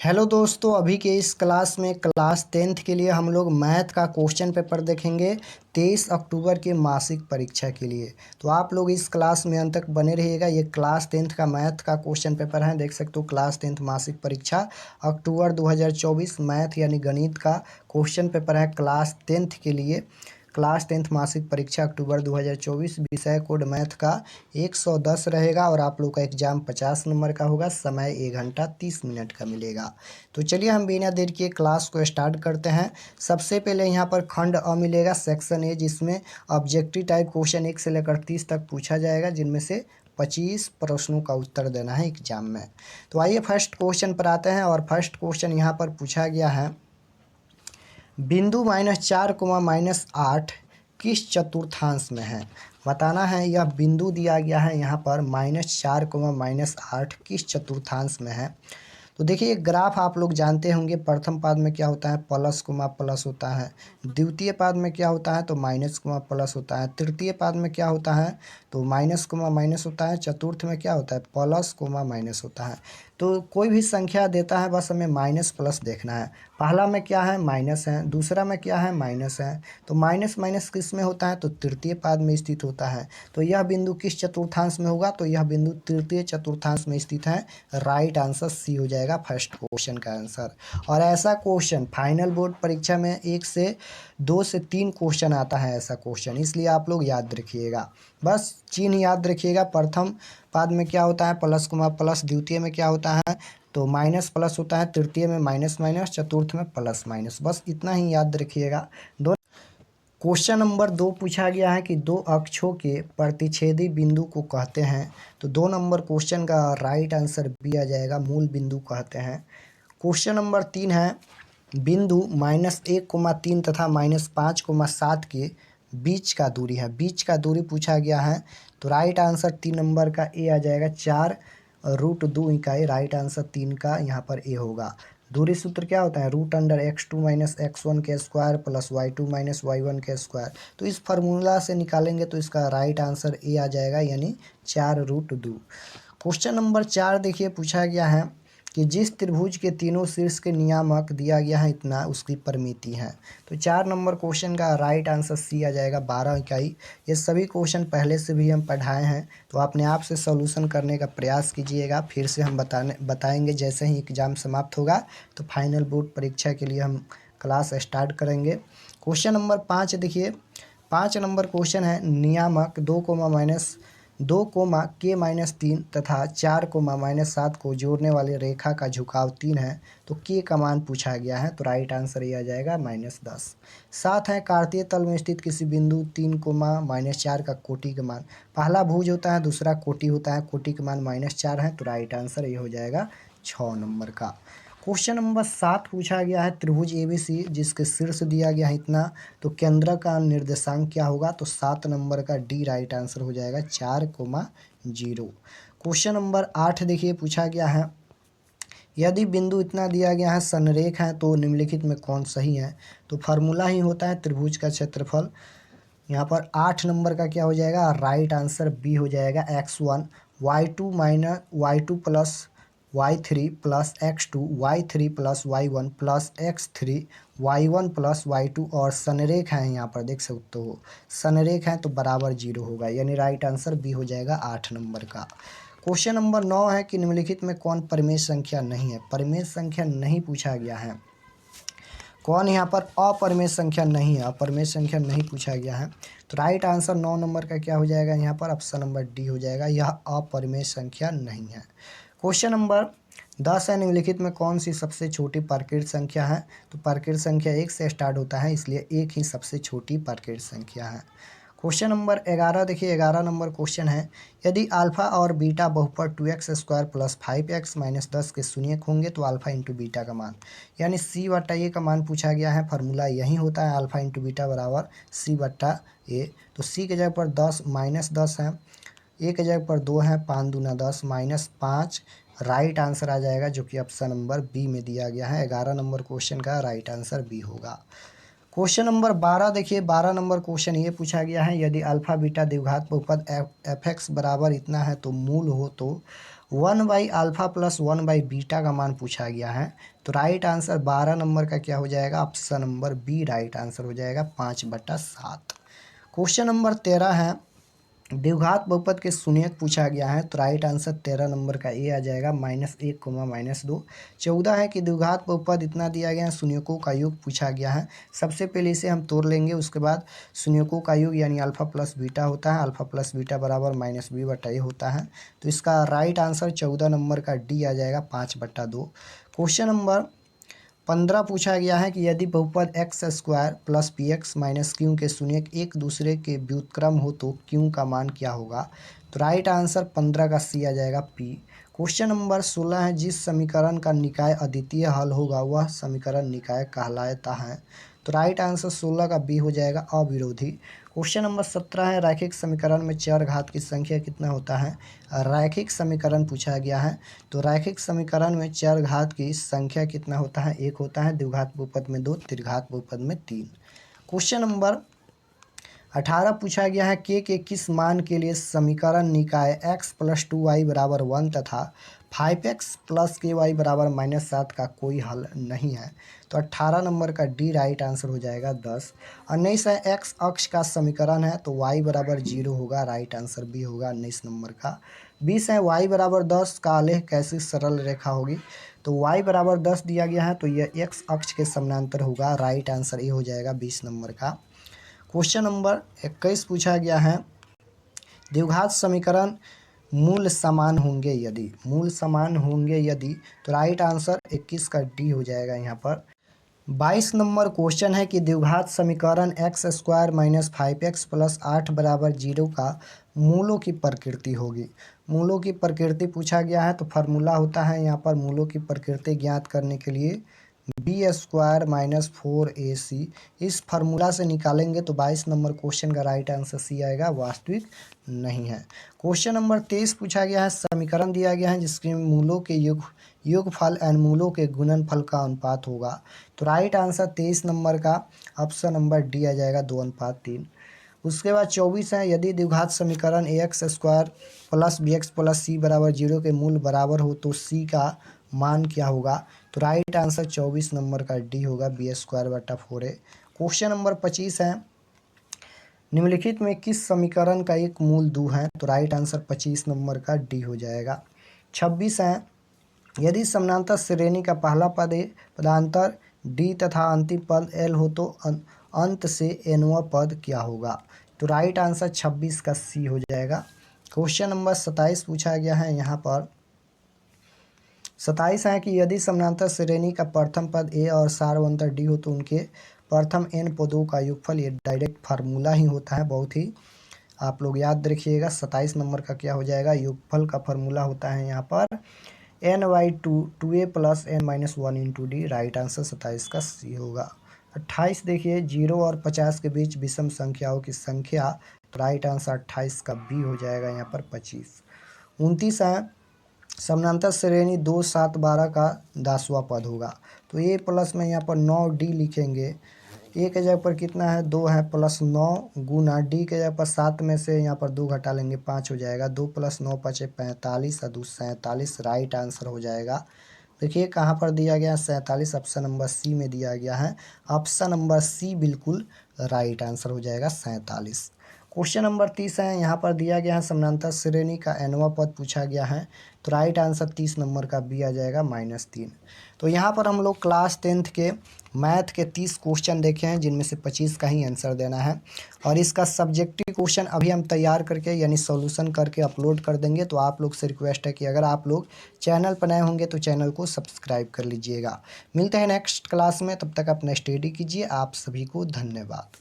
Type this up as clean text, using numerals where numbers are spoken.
Hello दोस्तों, अभी के इस क्लास में क्लास 10th के लिए हम लोग मैथ का क्वेश्चन पेपर देखेंगे 23 अक्टूबर की मासिक परीक्षा के लिए। तो आप लोग इस क्लास में अंत तक बने रहिएगा। ये क्लास 10th का मैथ का क्वेश्चन पेपर है, देख सकते हो। क्लास 10th मासिक परीक्षा अक्टूबर 2024 मैथ यानी गणित का क्वेश्चन पेपर है क्लास 10th के लिए। क्लास 10th मासिक परीक्षा अक्टूबर 2024, विषय कोड मैथ का 110 रहेगा और आप लोग का एग्जाम 50 नंबर का होगा। समय 1 घंटा 30 मिनट का मिलेगा। तो चलिए हम बिना देर के क्लास को स्टार्ट करते हैं। सबसे पहले यहाँ पर खंड अ मिलेगा, सेक्शन ए, जिसमें ऑब्जेक्टिव टाइप क्वेश्चन 1 से लेकर 30 तक पूछा जाएगा, जिनमें से 25 प्रश्नों का उत्तर देना है एग्जाम में। तो आइए फर्स्ट क्वेश्चन पर आते हैं और फर्स्ट क्वेश्चन यहाँ पर पूछा गया है, बिंदु -4, -8 किस चतुर्थांश में है। बताना है, यह बिंदु दिया गया है यहाँ पर -4, -8 किस चतुर्थांश में है। तो देखिए, ग्राफ आप लोग जानते होंगे, प्रथम पाद में क्या होता है, प्लस कोमा प्लस होता है। द्वितीय पाद में क्या होता है, तो माइनस कोमा प्लस होता है। तृतीय पाद में क्या होता है, तो माइनस कोमा माइनस होता है। चतुर्थ में क्या होता है, प्लस कोमा माइनस होता है। तो कोई भी संख्या देता है, बस हमें माइनस प्लस देखना है। पहला में क्या है, माइनस है। दूसरा में क्या है, माइनस है। तो माइनस माइनस किस में होता है, तो तृतीय पाद में स्थित होता है। तो यह बिंदु किस चतुर्थांश में होगा, तो यह बिंदु तृतीय चतुर्थांश में स्थित है। राइट आंसर सी हो जाएगा फर्स्ट क्वेश्चन का आंसर। और ऐसा क्वेश्चन फाइनल बोर्ड परीक्षा में 1 से 2 से 3 क्वेश्चन आता है, ऐसा क्वेश्चन, इसलिए आप लोग याद रखिएगा। बस चिन्ह याद रखिएगा। प्रथम पाद में क्या होता है, प्लस कोमा प्लस। द्वितीय में क्या होता है, तो माइनस प्लस होता है। तृतीय में माइनस माइनस। चतुर्थ में प्लस माइनस। बस इतना ही याद रखिएगा। क्वेश्चन नंबर 2 पूछा गया है कि दो अक्षों के प्रतिच्छेदी बिंदु को कहते हैं। तो 2 नंबर क्वेश्चन का राइट आंसर बी आ जाएगा, मूल बिंदु कहते हैं। क्वेश्चन नंबर 3 है, बिंदु -1, 3 तथा -5, 7 के बीच का दूरी है। बीच का दूरी पूछा गया है। तो राइट आंसर 3 नंबर का ए आ जाएगा, 4√2 इकाई। राइट आंसर 3 का यहाँ पर ए होगा। दूरी सूत्र क्या होता है, √x2 - x1 के स्क्वायर प्लस y2 - y1 के स्क्वायर। तो इस फार्मूला से निकालेंगे तो इसका राइट आंसर ए आ जाएगा, यानी 4√2। क्वेश्चन नंबर 4 देखिए, पूछा गया है कि जिस त्रिभुज के तीनों शीर्ष के नियामक दिया गया है इतना उसकी परिमिति है। तो 4 नंबर क्वेश्चन का राइट आंसर सी आ जाएगा, 12 इकाई। ये सभी क्वेश्चन पहले से भी हम पढ़ाए हैं, तो अपने आप से सॉल्यूशन करने का प्रयास कीजिएगा। फिर से हम बताएंगे जैसे ही एग्ज़ाम समाप्त होगा, तो फाइनल बोर्ड परीक्षा के लिए हम क्लास स्टार्ट करेंगे। क्वेश्चन नंबर 5 देखिए, 5 नंबर क्वेश्चन है, नियामक 2, K-3 तथा 4, -7 को जोड़ने वाली रेखा का झुकाव 3 है। तो K का मान पूछा गया है। तो राइट आंसर ये आ जाएगा, -10। 7 है, कार्तीय तल में स्थित किसी बिंदु 3, -4 का कोटि का मान। पहला भुज होता है, दूसरा कोटि होता है। कोटि का मान -4 है। तो राइट आंसर ये हो जाएगा 6 नंबर का। क्वेश्चन नंबर 7 पूछा गया है, त्रिभुज ABC जिसके शीर्ष दिया गया है इतना, तो केंद्र का निर्देशांक क्या होगा। तो 7 नंबर का डी राइट आंसर हो जाएगा, 4,0। क्वेश्चन नंबर 8 देखिए, पूछा गया है, यदि बिंदु इतना दिया गया है, संरेख है, तो निम्नलिखित में कौन सही है। तो फार्मूला ही होता है त्रिभुज का क्षेत्रफल। यहाँ पर 8 नंबर का क्या हो जाएगा, राइट आंसर बी हो जाएगा, x1 y2 plus y3 plus x2 y3 plus y1 plus x3 y1 plus y2। और संरेख है, यहाँ पर देख सकते हो संरेख है, तो बराबर 0 होगा, यानी राइट आंसर बी हो जाएगा 8 नंबर का। क्वेश्चन नंबर 9 है कि निम्नलिखित में कौन परिमेय संख्या नहीं है। परिमेय संख्या नहीं पूछा गया है, कौन यहाँ पर अपरिमेय संख्या नहीं है, अपरिमेय संख्या नहीं पूछा गया है। तो राइट आंसर 9 नंबर का क्या हो जाएगा, यहाँ पर ऑप्शन नंबर डी हो जाएगा, यह अपरिमेय संख्या नहीं है। क्वेश्चन नंबर 10 है, निम्नलिखित में कौन सी सबसे छोटी प्राकृत संख्या है। तो प्राकृत संख्या 1 से स्टार्ट होता है, इसलिए 1 ही सबसे छोटी प्राकृत संख्या है। क्वेश्चन नंबर 11 देखिए, 11 नंबर क्वेश्चन है, यदि अल्फा और बीटा बहुपद 2x² प्लस 5x माइनस 10 के शून्यक होंगे तो अल्फा इंटू बीटा का मान, यानी c/a का मान पूछा गया है। फार्मूला यही होता है, अल्फा इंटू बीटा बराबर c/a। तो c के जगह पर 10 -10 है, a के जगह पर 2 है, 5 दूना 10 -5 राइट आंसर आ जाएगा, जो कि ऑप्शन नंबर बी में दिया गया है। 11 नंबर क्वेश्चन का राइट आंसर बी होगा। क्वेश्चन नंबर 12 देखिए, 12 नंबर क्वेश्चन ये पूछा गया है, यदि अल्फा बीटा द्विघात बहुपद f(x) बराबर इतना है तो मूल हो तो 1/α प्लस 1/बीटा का मान पूछा गया है। तो राइट आंसर 12 नंबर का क्या हो जाएगा, option number B right answer हो जाएगा 5/7। क्वेश्चन नंबर 13 है, द्विघात बहुपद के शून्यक पूछा गया है। तो राइट आंसर 13 नंबर का ए आ जाएगा -1, -2। 14 है कि द्विघात बहुपद इतना दिया गया है, शून्यकों का योग पूछा गया है। सबसे पहले इसे हम तोड़ लेंगे, उसके बाद शून्यकों का योग यानी अल्फा प्लस बीटा होता है, अल्फा प्लस बीटा बराबर -b/a होता है। तो इसका राइट आंसर 14 नंबर का डी आ जाएगा 5/2। क्वेश्चन नंबर 15 पूछा गया है कि यदि बहुपद x² plus px minus Q के शून्यक एक दूसरे के व्युत्क्रम हो तो क्यू का मान क्या होगा। तो राइट आंसर 15 का सी आ जाएगा p। क्वेश्चन नंबर 16 है, जिस समीकरण का निकाय अद्वितीय हल होगा वह समीकरण निकाय कहलाता है। तो राइट आंसर 16 का बी हो जाएगा अविरोधी। क्वेश्चन नंबर 17 है, रैखिक समीकरण में चर घात की संख्या कितना होता है। रैखिक समीकरण पूछा गया है। तो रैखिक समीकरण में चर घात की संख्या कितना होता है, 1 होता है। द्विघात बहुपद में 2, त्रिघात बहुपद में 3। क्वेश्चन नंबर 18 पूछा गया है, के किस मान के लिए समीकरण निकाय x + 2y = 1 तथा 5x + ky = -7 का कोई हल नहीं है। तो 18 नंबर का डी राइट आंसर हो जाएगा 10। 19 है, x अक्ष का समीकरण है तो y = 0 होगा, राइट आंसर बी होगा 19 नंबर का। 20 है, y = 10 का आलेख कैसी सरल रेखा होगी। तो y = 10 दिया गया है तो यह x अक्ष के समानांतर होगा, राइट आंसर ये हो जाएगा 20 नंबर का। क्वेश्चन नंबर 21 पूछा गया है, द्विघात समीकरण मूल समान होंगे यदि। तो राइट आंसर 21 का डी हो जाएगा यहाँ पर। 22 नंबर क्वेश्चन है कि द्विघात समीकरण x² - 5x + 8 = 0 का मूलों की प्रकृति होगी। मूलों की प्रकृति पूछा गया है तो फार्मूला होता है यहाँ पर मूलों की प्रकृति ज्ञात करने के लिए b² - 4ac। इस फार्मूला से निकालेंगे तो 22 नंबर क्वेश्चन का राइट आंसर सी आएगा, वास्तविक नहीं है। क्वेश्चन नंबर 23 पूछा गया है, समीकरण दिया गया है जिसके मूलों के योगफल एन मूलों के गुणनफल का अनुपात होगा। तो राइट आंसर 23 नंबर का ऑप्शन नंबर डी आ जाएगा 2:3। उसके बाद 24 है, यदि द्विघात समीकरण ax² + bx + c = 0 के मूल बराबर हो तो c का मान क्या होगा। तो राइट आंसर 24 नंबर का डी होगा, b²/4a। क्वेश्चन नंबर 25 है, निम्नलिखित में किस समीकरण का एक मूल 2 है। तो राइट आंसर 25 नंबर का डी हो जाएगा। 26 है, यदि समानांतर श्रेणी का पहला पद ए, पदांतर डी तथा अंतिम पद एल हो तो अंत से एनवां पद क्या होगा। तो राइट आंसर 26 का सी हो जाएगा। क्वेश्चन नंबर 27 पूछा गया है, यहाँ पर 27 है कि यदि समानांतर श्रेणी का प्रथम पद ए और सार्वंतर डी हो तो उनके प्रथम n पदों का योगफल, ये डायरेक्ट फार्मूला ही होता है, बहुत ही आप लोग याद रखिएगा। 27 नंबर का क्या हो जाएगा, योगफल का फार्मूला होता है यहाँ पर n/2a + n - 1 × d। Right answer 27 का सी होगा। 28 देखिए, 0 और 50 के बीच विषम संख्याओं की संख्या। राइट आंसर 28 का बी हो जाएगा यहाँ पर 25। 29 है, समानांतर श्रेणी 2, 7, 12 का 10वां पद होगा। तो ए प्लस में यहाँ पर 9d लिखेंगे। ए के जगह पर कितना है, 2 है, +9 गुना डी के जगह पर 7 में से यहाँ पर 2 घटा लेंगे, 5 हो जाएगा। 2 + 9 = 45 और 2 47, राइट आंसर हो जाएगा। देखिए कहाँ पर दिया गया है, 47 ऑप्शन नंबर सी में दिया गया है। ऑप्शन नंबर सी बिल्कुल राइट आंसर हो जाएगा 47। क्वेश्चन नंबर 30 है, यहाँ पर दिया गया है समानांतर श्रेणी का nवां पद पूछा गया है। तो राइट आंसर 30 नंबर का बी आ जाएगा -3। तो यहाँ पर हम लोग क्लास 10th के मैथ के 30 क्वेश्चन देखे हैं, जिनमें से 25 का ही आंसर देना है। और इसका सब्जेक्टिव क्वेश्चन अभी हम तैयार करके यानी सॉल्यूशन करके अपलोड कर देंगे। तो आप लोग से रिक्वेस्ट है कि अगर आप लोग चैनल पर नए होंगे तो चैनल को सब्सक्राइब कर लीजिएगा। मिलते हैं नेक्स्ट क्लास में, तब तक अपना स्टडी कीजिए। आप सभी को धन्यवाद।